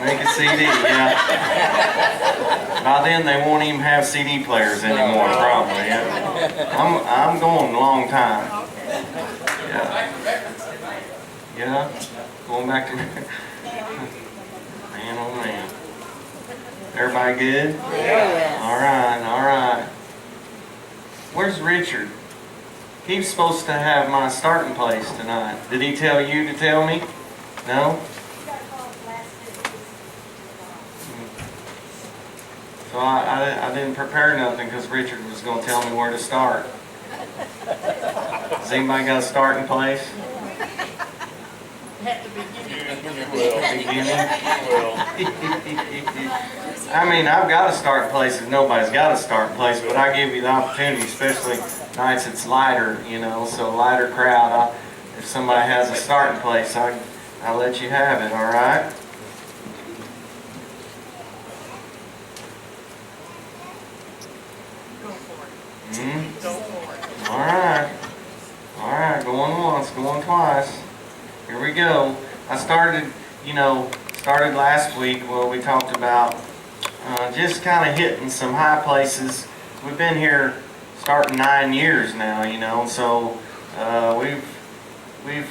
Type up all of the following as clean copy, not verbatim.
Make a CD, yeah. By then they won't even have CD players anymore, probably. Yeah. I'm going a long time. Yeah. Yeah. Going back to man, oh man. Everybody good? Yeah. All right, all right. Where's Richard? He's supposed to have my starting place tonight. Did he tell you to tell me? No? So I didn't prepare nothing because Richard was going to tell me where to start. Has anybody got a starting place? At the beginning. I mean, I've got a starting place if nobody's got a starting place, but I give you the opportunity, especially nights it's lighter, you know, so lighter crowd. If somebody has a starting place, I'll let you have it, all right? Go for it. Mm-hmm. Go for it. All right. All right, going once, going twice. Here we go. I started last week where we talked about just kind of hitting some high places. We've been here starting 9 years now, you know, so we've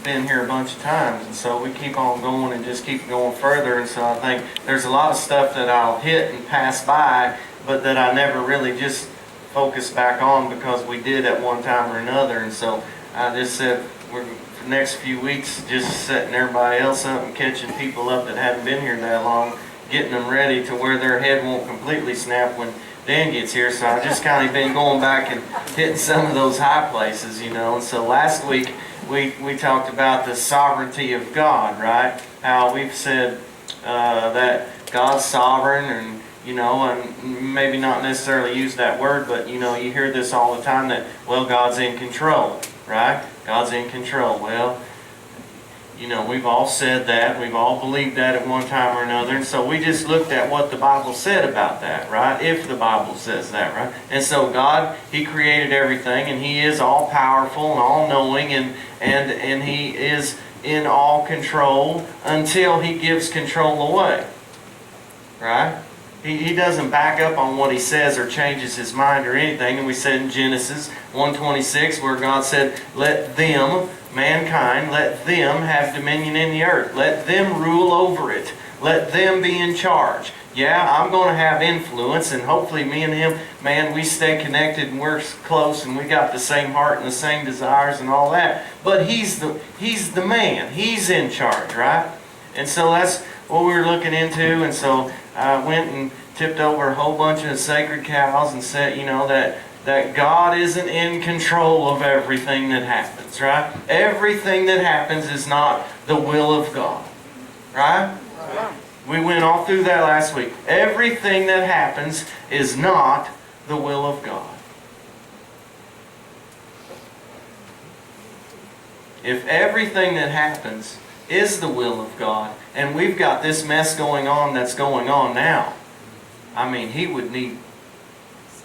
been here a bunch of times, and so we keep on going and just keep going further. And so I think there's a lot of stuff that I'll hit and pass by, but that I never really just focus back on because we did at one time or another. And so I just said we're for the next few weeks just setting everybody else up and catching people up that haven't been here that long, getting them ready to where their head won't completely snap when Dan gets here. So I just kind of been going back and hitting some of those high places, you know. And so last week we talked about the sovereignty of God, right? How we've said that God's sovereign, and you know, and maybe not necessarily use that word, but you know, you hear this all the time that, well, God's in control, right? God's in control. Well, you know, we've all said that. We've all believed that at one time or another. And so we just looked at what the Bible said about that, right? If the Bible says that, right? And so God, He created everything, and He is all powerful and all knowing, and He is in all control until He gives control away, right? He doesn't back up on what He says or changes His mind or anything. And we said in Genesis 1:26 where God said, let them, mankind, let them have dominion in the earth. Let them rule over it. Let them be in charge. Yeah, I'm going to have influence, and hopefully me and Him, man, we stay connected and we're close and we got the same heart and the same desires and all that. But He's the man. He's in charge, right? And so that's what we were looking into. And so I went and tipped over a whole bunch of sacred cows and said, you know, that God isn't in control of everything that happens, right? Everything that happens is not the will of God, right? We went all through that last week. Everything that happens is not the will of God. If everything that happens is the will of God, and we've got this mess going on that's going on now, I mean, He would need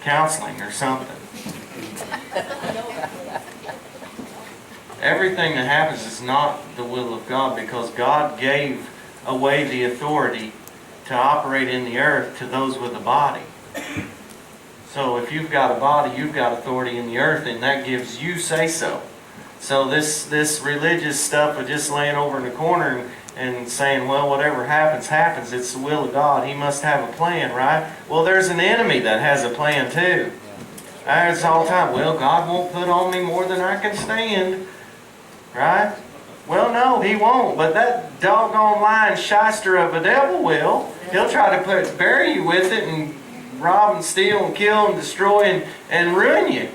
counseling or something. Everything that happens is not the will of God, because God gave away the authority to operate in the earth to those with a body. So if you've got a body, you've got authority in the earth, and that gives you say-so. So this religious stuff of just laying over in the corner and saying, well, whatever happens, happens. It's the will of God. He must have a plan, right? Well, there's an enemy that has a plan too. It's all the time, well, God won't put on me more than I can stand, right? Well, no, He won't. But that doggone lying shyster of a devil will. He'll try to bury you with it and rob and steal and kill and destroy and ruin you.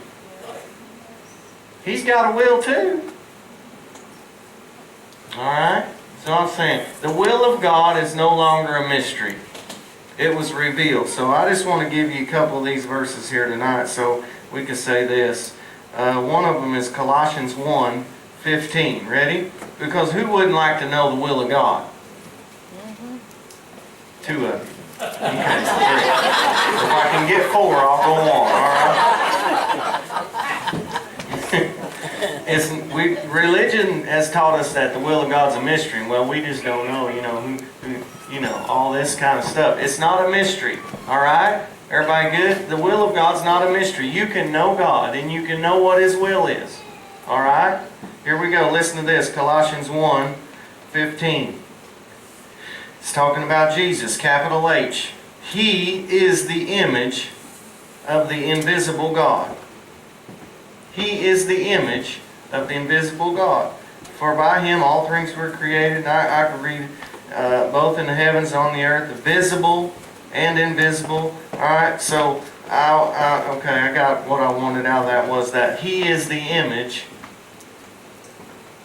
He's got a will too. Alright? So I'm saying, the will of God is no longer a mystery. It was revealed. So I just want to give you a couple of these verses here tonight so we can say this. One of them is Colossians 1:15. Ready? Because who wouldn't like to know the will of God? Two of you. Okay. If I can get four, I'll go on. Alright? Religion has taught us that the will of God's a mystery. Well, we just don't know, all this kind of stuff. It's not a mystery, all right? Everybody good? The will of God's not a mystery. You can know God, and you can know what His will is, all right? Here we go. Listen to this, Colossians 1:15. It's talking about Jesus, capital H. He is the image of the invisible God. He is the image of the invisible God. For by Him all things were created. I could read both in the heavens and on the earth, the visible and invisible. Alright, so I got what I wanted out of that was that He is the image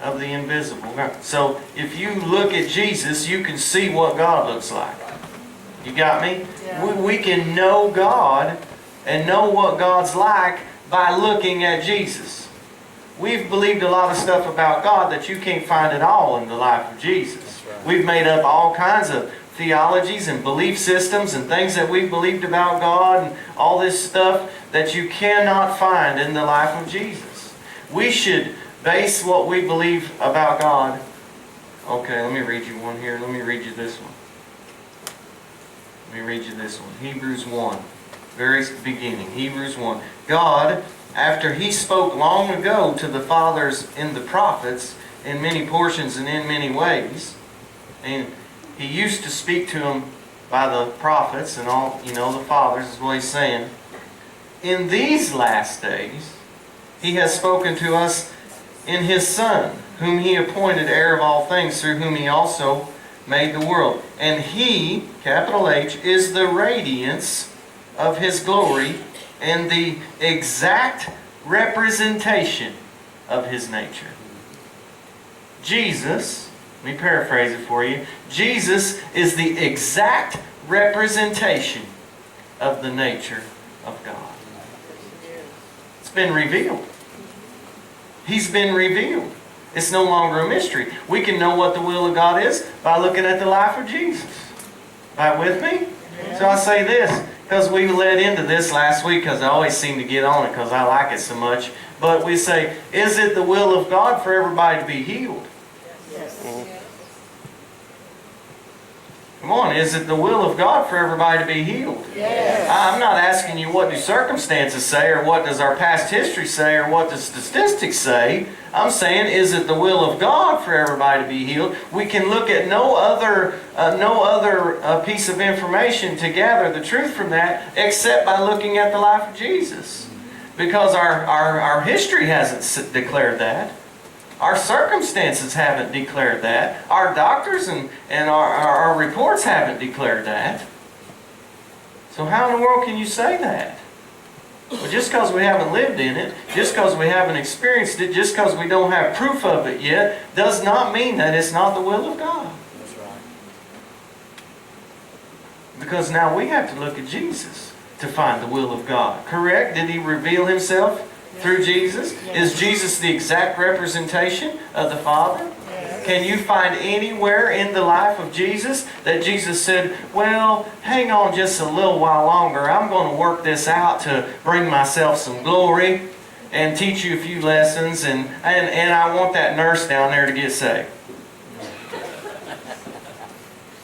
of the invisible God. So if you look at Jesus, you can see what God looks like. You got me? Yeah. We can know God and know what God's like by looking at Jesus. We've believed a lot of stuff about God that you can't find at all in the life of Jesus. Right. We've made up all kinds of theologies and belief systems and things that we've believed about God and all this stuff that you cannot find in the life of Jesus. We should base what we believe about God. Okay, let me read you one here. Let me read you this one. Let me read you this one. Hebrews 1. Very beginning. Hebrews 1. God, after He spoke long ago to the fathers in the prophets, in many portions and in many ways, and He used to speak to them by the prophets and all, the fathers is what He's saying. In these last days, He has spoken to us in His Son, whom He appointed heir of all things, through whom He also made the world. And He, capital H, is the radiance of His glory and the exact representation of His nature. Jesus, let me paraphrase it for you. Jesus is the exact representation of the nature of God. It's been revealed. He's been revealed. It's no longer a mystery. We can know what the will of God is by looking at the life of Jesus. Right with me? Yeah. So I say this, because we led into this last week, because I always seem to get on it because I like it so much. But we say, is it the will of God for everybody to be healed? Yes. Come on, is it the will of God for everybody to be healed? Yes. I'm not asking you what do circumstances say, or what does our past history say, or what does statistics say. I'm saying, is it the will of God for everybody to be healed? We can look at no other piece of information to gather the truth from that, except by looking at the life of Jesus. Because our history hasn't declared that. Our circumstances haven't declared that. Our doctors and our reports haven't declared that. So how in the world can you say that? Well, just because we haven't lived in it, just because we haven't experienced it, just because we don't have proof of it yet, does not mean that it's not the will of God. That's right. Because now we have to look at Jesus to find the will of God. Correct? Did He reveal Himself through Jesus? Is Jesus the exact representation of the Father? Can you find anywhere in the life of Jesus that Jesus said, well, hang on just a little while longer. I'm going to work this out to bring myself some glory and teach you a few lessons, and I want that nurse down there to get saved.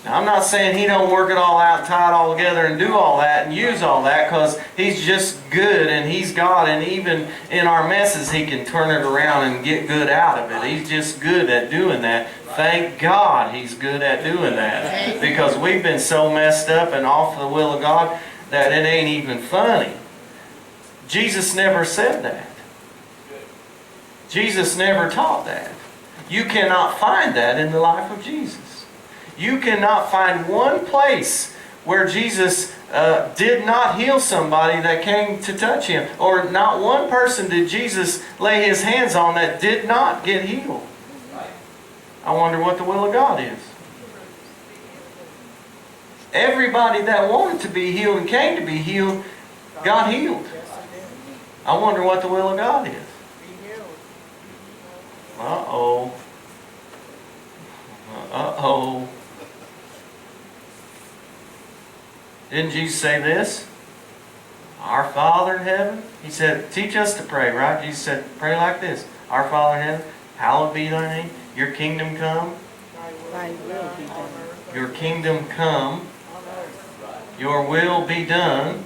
Now, I'm not saying He don't work it all out, tie it all together, and do all that, and use all that, because He's just good, and He's God, and even in our messes, He can turn it around and get good out of it. He's just good at doing that. Thank God He's good at doing that, because we've been so messed up and off the will of God that it ain't even funny. Jesus never said that. Jesus never taught that. You cannot find that in the life of Jesus. You cannot find one place where Jesus did not heal somebody that came to touch Him. Or not one person did Jesus lay His hands on that did not get healed. I wonder what the will of God is. Everybody that wanted to be healed and came to be healed got healed. I wonder what the will of God is. Uh-oh. Uh-oh. Didn't Jesus say this? Our Father in heaven. He said, teach us to pray, right? Jesus said, pray like this. Our Father in heaven, hallowed be thy name. Your kingdom come. Thy will be done. Your kingdom come. Your will be done.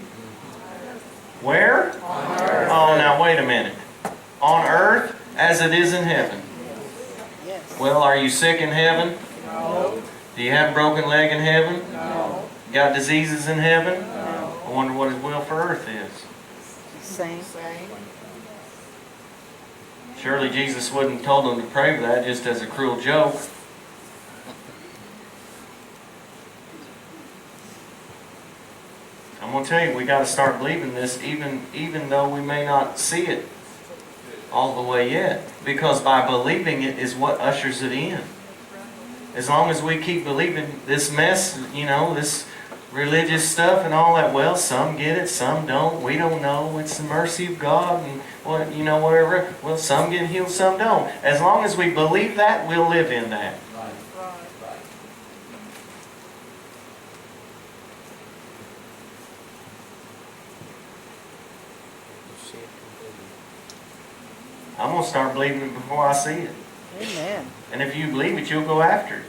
Where? On earth. Oh, now wait a minute. On earth as it is in heaven. Yes. Well, are you sick in heaven? No. Do you have a broken leg in heaven? No. Got diseases in heaven? No. I wonder what His will for earth is. Same. Surely Jesus wouldn't have told them to pray for that just as a cruel joke. I'm going to tell you, we got to start believing this even though we may not see it all the way yet. Because by believing it is what ushers it in. As long as we keep believing this mess, this religious stuff and all that, well, some get it, some don't. We don't know. It's the mercy of God and whatever. Well, some get healed, some don't. As long as we believe that, we'll live in that. I'm going to start believing it before I see it. Amen. And if you believe it, you'll go after it.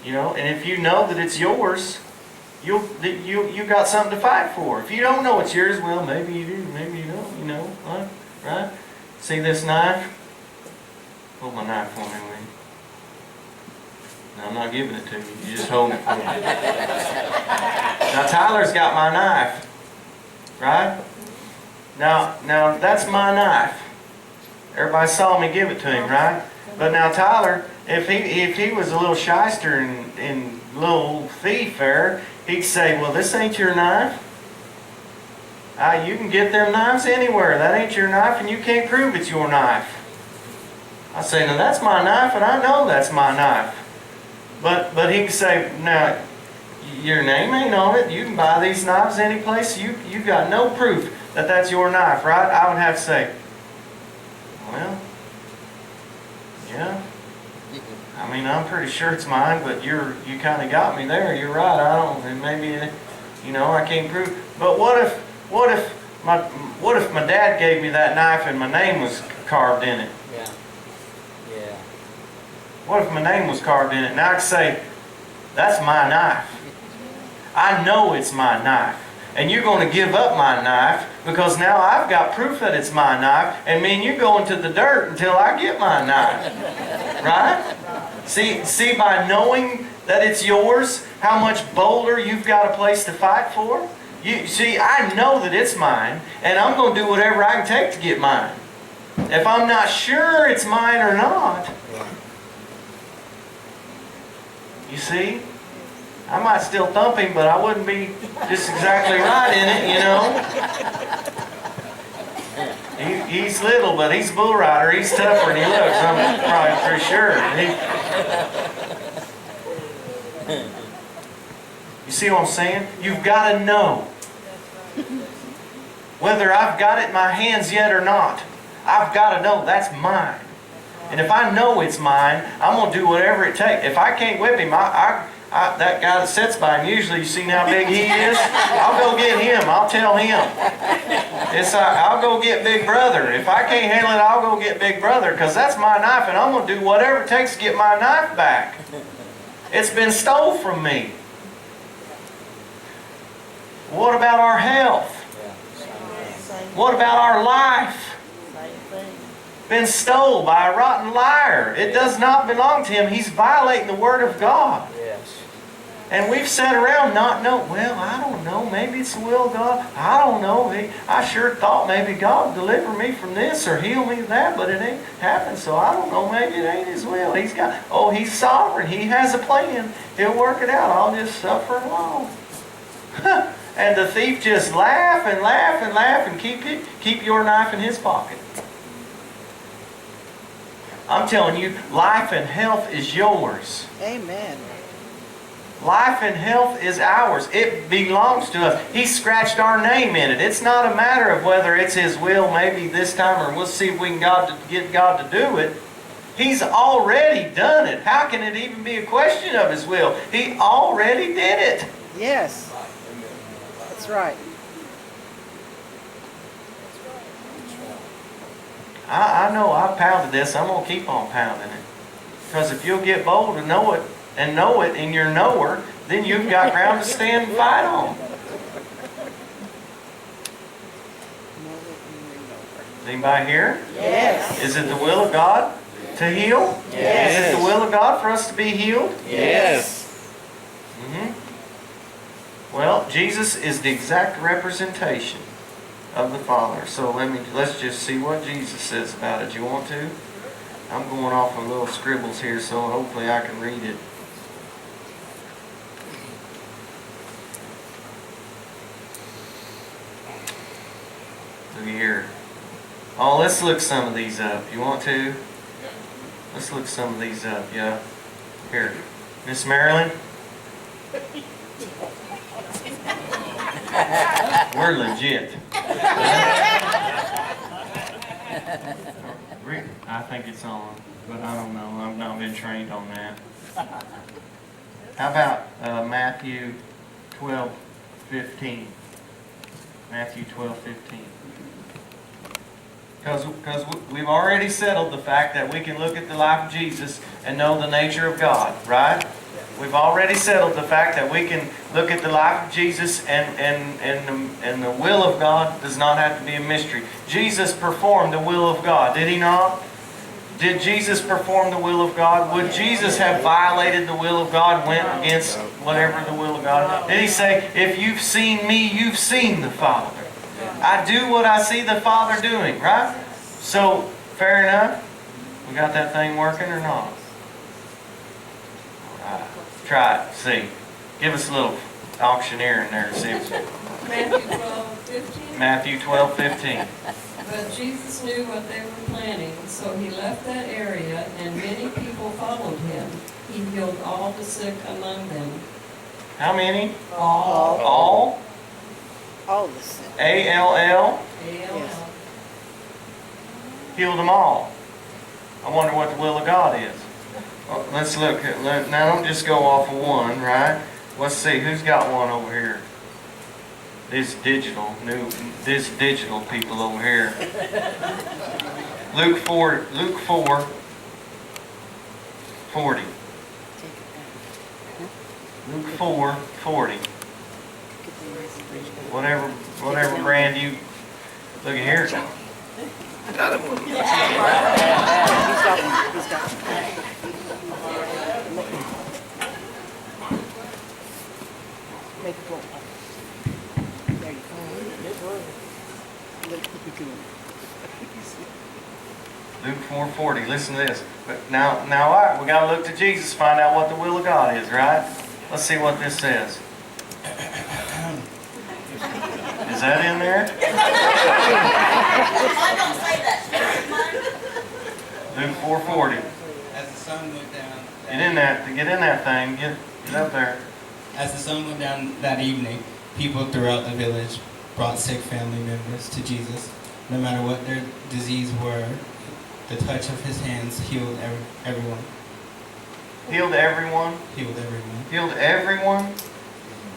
And if you know that it's yours, you got something to fight for. If you don't know it's yours, well, maybe you do, maybe you don't, right? See this knife? Hold my knife for me, will you? No, I'm not giving it to you. You just hold it for me. Now, Tyler's got my knife, right? Now that's my knife. Everybody saw me give it to him, right? But now Tyler, if he was a little shyster and little thief there, he'd say, well, this ain't your knife. You can get them knives anywhere. That ain't your knife, and you can't prove it's your knife. I say, now that's my knife, and I know that's my knife. But he can say, now, your name ain't on it. You can buy these knives any place. You got no proof that that's your knife, right? I would have to say, well, yeah. I mean, I'm pretty sure it's mine, but you kind of got me there. You're right. I don't. And maybe I can't prove. But what if my dad gave me that knife and my name was carved in it? Yeah. What if my name was carved in it? Now I can say, that's my knife. I know it's my knife. And you're going to give up my knife because now I've got proof that it's my knife, and me and you go into the dirt until I get my knife. Right? See, by knowing that it's yours, how much bolder you've got a place to fight for? I know that it's mine, and I'm going to do whatever I can take to get mine. If I'm not sure it's mine or not, you see? I might still thump him, but I wouldn't be just exactly right in it, He's little, but he's a bull rider. He's tougher than he looks, I'm probably pretty sure. You see what I'm saying? You've got to know whether I've got it in my hands yet or not. I've got to know that's mine. And if I know it's mine, I'm going to do whatever it takes. If I can't whip him, that guy that sits by him, usually you seen how big he is? I'll go get him. I'll tell him. I'll go get Big Brother. If I can't handle it, I'll go get Big Brother because that's my knife and I'm going to do whatever it takes to get my knife back. It's been stole from me. What about our health? What about our life? Been stole by a rotten liar. It does not belong to him. He's violating the Word of God. Yes. And we've sat around not knowing, well, I don't know, maybe it's the will of God. I don't know. I sure thought maybe God would deliver me from this or heal me of that, but it ain't happened, so I don't know, maybe it ain't His will. He's sovereign. He has a plan. He'll work it out. I'll just suffer along. And the thief just laugh and laugh and laugh and keep your knife in his pocket. I'm telling you, life and health is yours. Amen. Life and health is ours. It belongs to us. He scratched our name in it. It's not a matter of whether it's His will maybe this time or we'll see if we can get God to do it. He's already done it. How can it even be a question of His will? He already did it. Yes. That's right. I know I've pounded this. I'm going to keep on pounding it. Because if you'll get bold and know it, and you're knower, then you've got ground to stand and fight on. Is anybody here? Yes. Is it the will of God to heal? Yes. Is it the will of God for us to be healed? Yes. Well, Jesus is the exact representation of the Father. So let's just see what Jesus says about it. Do you want to? I'm going off of little scribbles here, so hopefully I can read it. Look here. Oh, let's look some of these up. You want to? Let's look some of these up, yeah. Here. Miss Marilyn? We're legit. I think it's on, but I don't know. I've not been trained on that. How about Matthew 12:15? Matthew 12:15. Because we've already settled the fact that we can look at the life of Jesus and know the nature of God, right? We've already settled the fact that we can look at the life of Jesus and the will of God does not have to be a mystery. Jesus performed the will of God, did He not? Did Jesus perform the will of God? Would Jesus have violated the will of God, went against whatever the will of God? Did He say, if you've seen me, you've seen the Father? I do what I see the Father doing, right? So, fair enough? We got that thing working or not? Alright. Try it, see. Give us a little auctioneer in there to see if Matthew 12:15. Matthew 12:15. But Jesus knew what they were planning, so He left that area, and many people followed Him. He healed all the sick among them. How many? All. All? All the sin. A-L-L? Yes. Healed them all. I wonder what the will of God is. Well, let's look. Now don't just go off of one, right? Let's see. Who's got one over here? These digital people over here. Luke 4:40. Luke 4:40. Whatever brand you look at here. He's got one. He's got one. Make it go up. There you go. Look what you're doing. Luke 4:40. Listen to this. But now, all right, we got to look to Jesus, find out what the will of God is, right? Let's see what this says. Is that in there? Luke 4:40. As the sun went down. Get in that thing. Get up there. As the sun went down that evening, people throughout the village brought sick family members to Jesus. No matter what their disease were, the touch of His hands healed everyone. Healed everyone. Healed everyone. Healed everyone.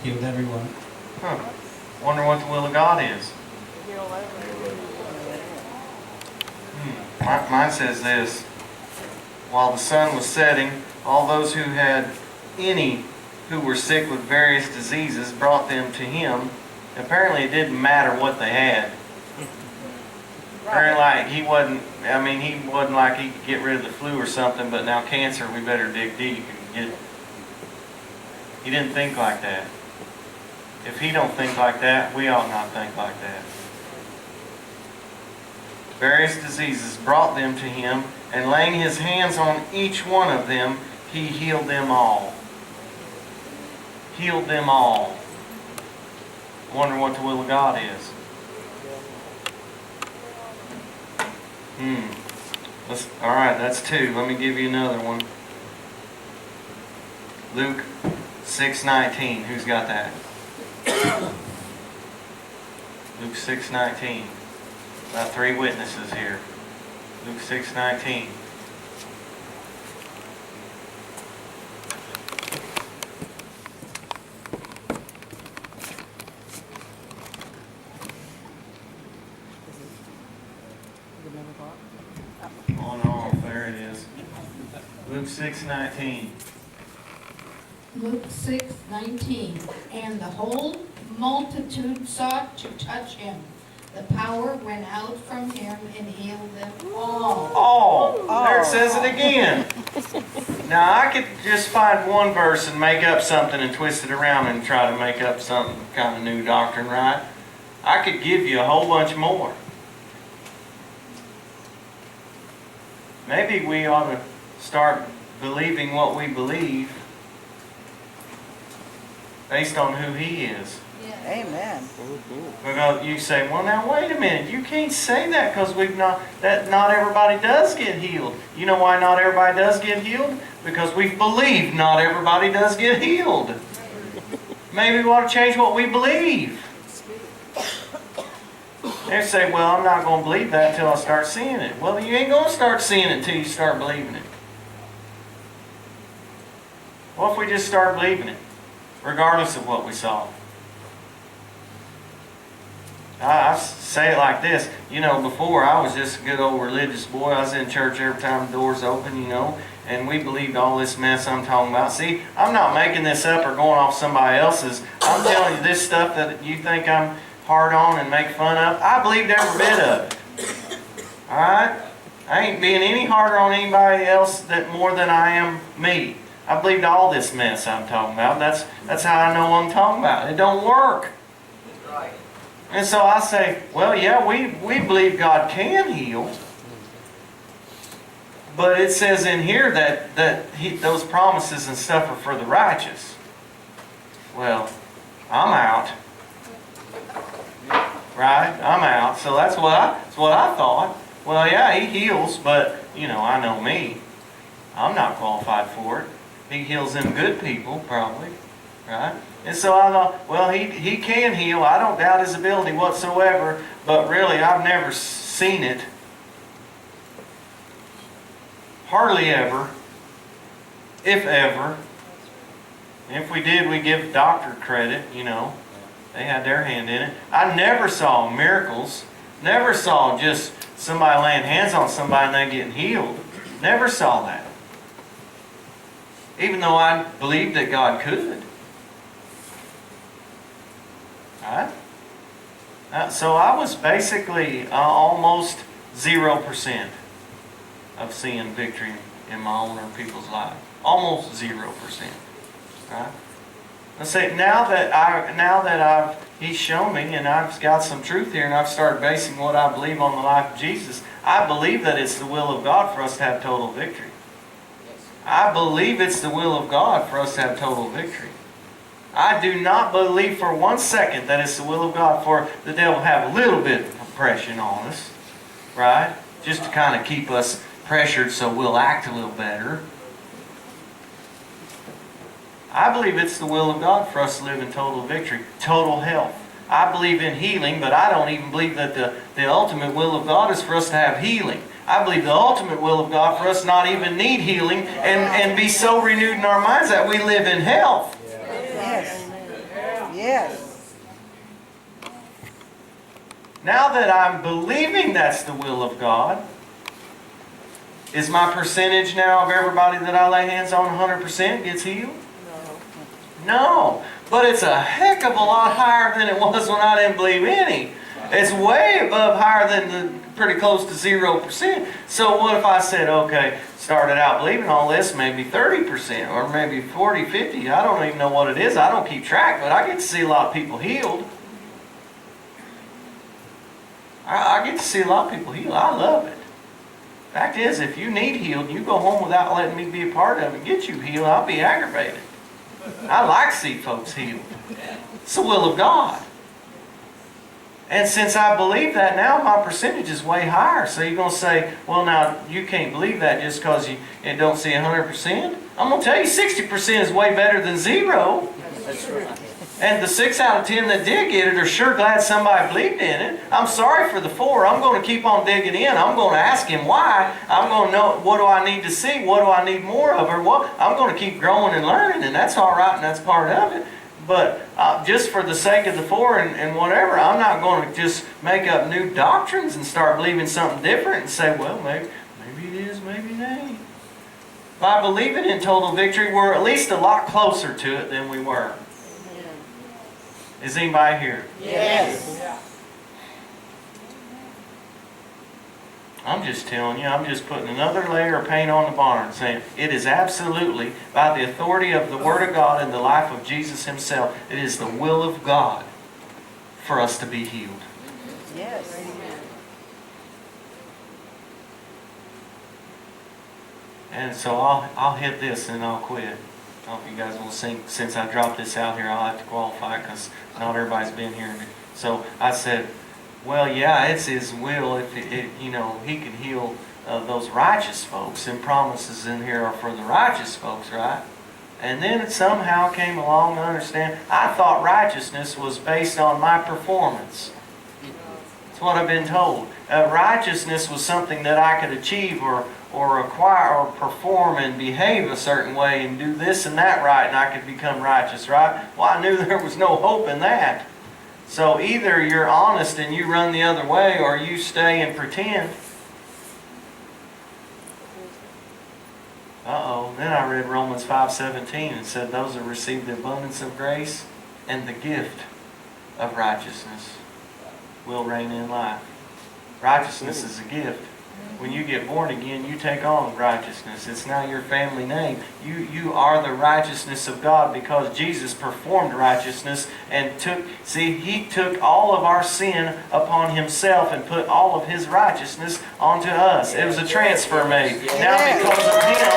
Healed everyone. Huh. Wonder what the will of God is. Mine says this. While the sun was setting, all those who had any who were sick with various diseases brought them to Him. Apparently it didn't matter what they had. Apparently like he wasn't like he could get rid of the flu or something, but now cancer, we better dig deep and get. He didn't think like that. If He don't think like that, we ought not think like that. Various diseases brought them to Him, and laying His hands on each one of them, He healed them all. Healed them all. I wonder what the will of God is. All right, that's two. Let me give you another one. Luke 6:19. Who's got that? Luke 6:19. About three witnesses here. Luke 6:19. Remember, Bob? 6:19. Luke 6:19. And the whole multitude sought to touch him. The power went out from him and healed them all. Oh, there it says it again. Now I could just find one verse and make up something and twist it around and try to make up some kind of new doctrine, right? I could give you a whole bunch more. Maybe we ought to start believing what we believe based on who He is. Amen. Because you say, well, now wait a minute. You can't say that because not everybody does get healed. You know why not everybody does get healed? Because we believe not everybody does get healed. Maybe we ought to change what we believe. They say, well, I'm not going to believe that until I start seeing it. Well, you ain't going to start seeing it until you start believing it. What if we just start believing it, regardless of what we saw? I say it like this. You know, before I was just a good old religious boy. I was in church every time the doors open, you know, and we believed all this mess I'm talking about. See, I'm not making this up or going off somebody else's. I'm telling you this stuff that you think I'm hard on and make fun of. I believed every bit of it. Alright? I ain't being any harder on anybody else more than I am me. I believed all this mess I'm talking about. That's how I know what I'm talking about. It don't work. Right. And so I say, well, yeah, we believe God can heal. But it says in here that those promises and stuff are for the righteous. Well, I'm out. Right? I'm out. So that's what I thought. Well, yeah, He heals, but, you know, I know me. I'm not qualified for it. He heals them good people, probably. Right? And so I thought, well, he can heal. I don't doubt His ability whatsoever. But really, I've never seen it. Hardly ever. If ever. If we did, we give the doctor credit, you know. They had their hand in it. I never saw miracles. Never saw just somebody laying hands on somebody and they getting healed. Never saw that. Even though I believed that God could. Right? So I was basically almost 0% of seeing victory in my own or people's lives. Almost 0%. Right? Let's say now that He's shown me and I've got some truth here and I've started basing what I believe on the life of Jesus, I believe that it's the will of God for us to have total victory. I believe it's the will of God for us to have total victory. I do not believe for 1 second that it's the will of God for the devil to have a little bit of oppression on us, right? Just to kind of keep us pressured so we'll act a little better. I believe it's the will of God for us to live in total victory, total health. I believe in healing, but I don't even believe that the ultimate will of God is for us to have healing. I believe the ultimate will of God for us not even need healing and be so renewed in our minds that we live in health. Yes. Yes. Now that I'm believing that's the will of God, is my percentage now of everybody that I lay hands on 100% gets healed? No. But it's a heck of a lot higher than it was when I didn't believe any. It's way above higher than pretty close to 0%. So what if I said, okay, started out believing all this, maybe 30% or maybe 40, 50. I don't even know what it is. I don't keep track, but I get to see a lot of people healed. I get to see a lot of people healed. I love it. Fact is, if you need healed, you go home without letting me be a part of it, get you healed, I'll be aggravated. I like to see folks healed. It's the will of God. And since I believe that now, my percentage is way higher. So you're going to say, well, now, you can't believe that just because you don't see 100%. I'm going to tell you 60% is way better than 0. And the 6 out of 10 that did get it are sure glad somebody believed in it. I'm sorry for the 4. I'm going to keep on digging in. I'm going to ask Him why. I'm going to know, what do I need to see? What do I need more of? Or what? I'm going to keep growing and learning, and that's all right, and that's part of it. But just for the sake of the 4 and whatever, I'm not going to just make up new doctrines and start believing something different and say, well, maybe it is, maybe it ain't. by believing in total victory, we're at least a lot closer to it than we were. Is anybody here? Yes. I'm just telling you, I'm just putting another layer of paint on the barn, saying it is absolutely, by the authority of the Word of God and the life of Jesus Himself, it is the will of God for us to be healed. Yes. And so I'll hit this and I'll quit. I don't know if you guys will sing. Since I dropped this out here, I'll have to qualify because not everybody's been here. So I said, well, yeah, it's His will. If He can heal those righteous folks, and promises in here are for the righteous folks, right? And then it somehow came along to understand, I thought righteousness was based on my performance. That's what I've been told. Righteousness was something that I could achieve or acquire or perform and behave a certain way and do this and that right, and I could become righteous, right? Well, I knew there was no hope in that. So either you're honest and you run the other way, or you stay and pretend. Then I read Romans 5:17 and said those who receive the abundance of grace and the gift of righteousness will reign in life. Righteousness is a gift. When you get born again, you take on righteousness. It's now your family name. You are the righteousness of God because Jesus performed righteousness and He took all of our sin upon Himself and put all of His righteousness onto us. It was a transfer made. Now because of Him,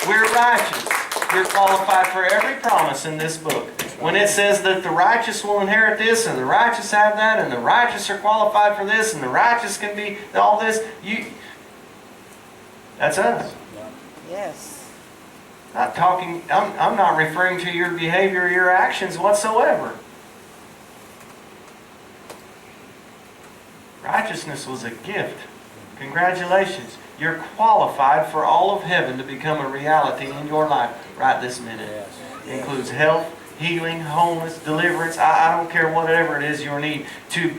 we're righteous. We're qualified for every promise in this book. When it says that the righteous will inherit this, and the righteous have that, and the righteous are qualified for this, and the righteous can be all this, that's us. Yes. I'm not referring to your behavior or your actions whatsoever. Righteousness was a gift. Congratulations. You're qualified for all of heaven to become a reality in your life right this minute. It includes health, healing, wholeness, deliverance. I don't care whatever it is your need. To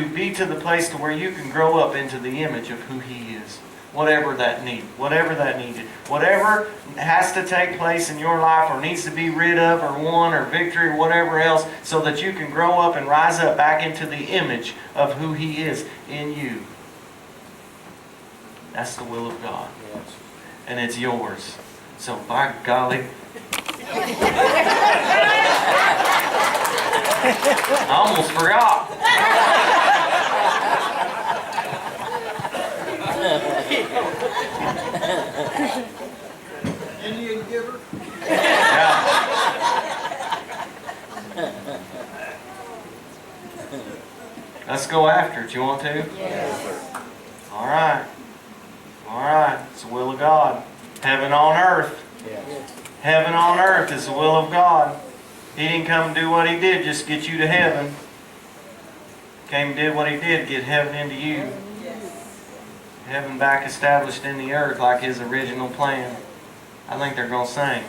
be to the place to where you can grow up into the image of who He is. Whatever that needed. Whatever has to take place in your life or needs to be rid of or won or victory or whatever else, so that you can grow up and rise up back into the image of who He is in you. That's the will of God. And it's yours. So by golly, I almost forgot. Indian giver? Yeah. Let's go after it. You want to? Yes. All right. All right. It's the will of God. Heaven on earth. Heaven on earth is the will of God. He didn't come to do what He did just get you to heaven. Came and did what He did, get heaven into you. Heaven back established in the earth like His original plan. I think they're going to sing.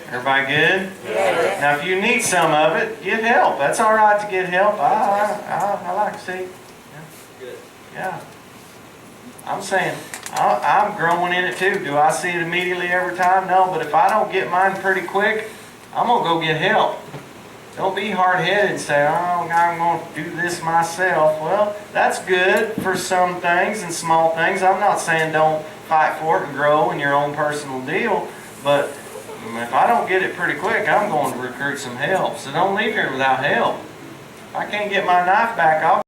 Everybody good? Yes. Now if you need some of it, get help. That's all right to get help. I like to see. Yeah. I'm saying, I'm growing in it too. Do I see it immediately every time? No, but if I don't get mine pretty quick, I'm going to go get help. Don't be hard-headed and say, oh, I'm going to do this myself. Well, that's good for some things and small things. I'm not saying don't fight for it and grow in your own personal deal, but if I don't get it pretty quick, I'm going to recruit some help. So don't leave here without help. If I can't get my knife back, I'll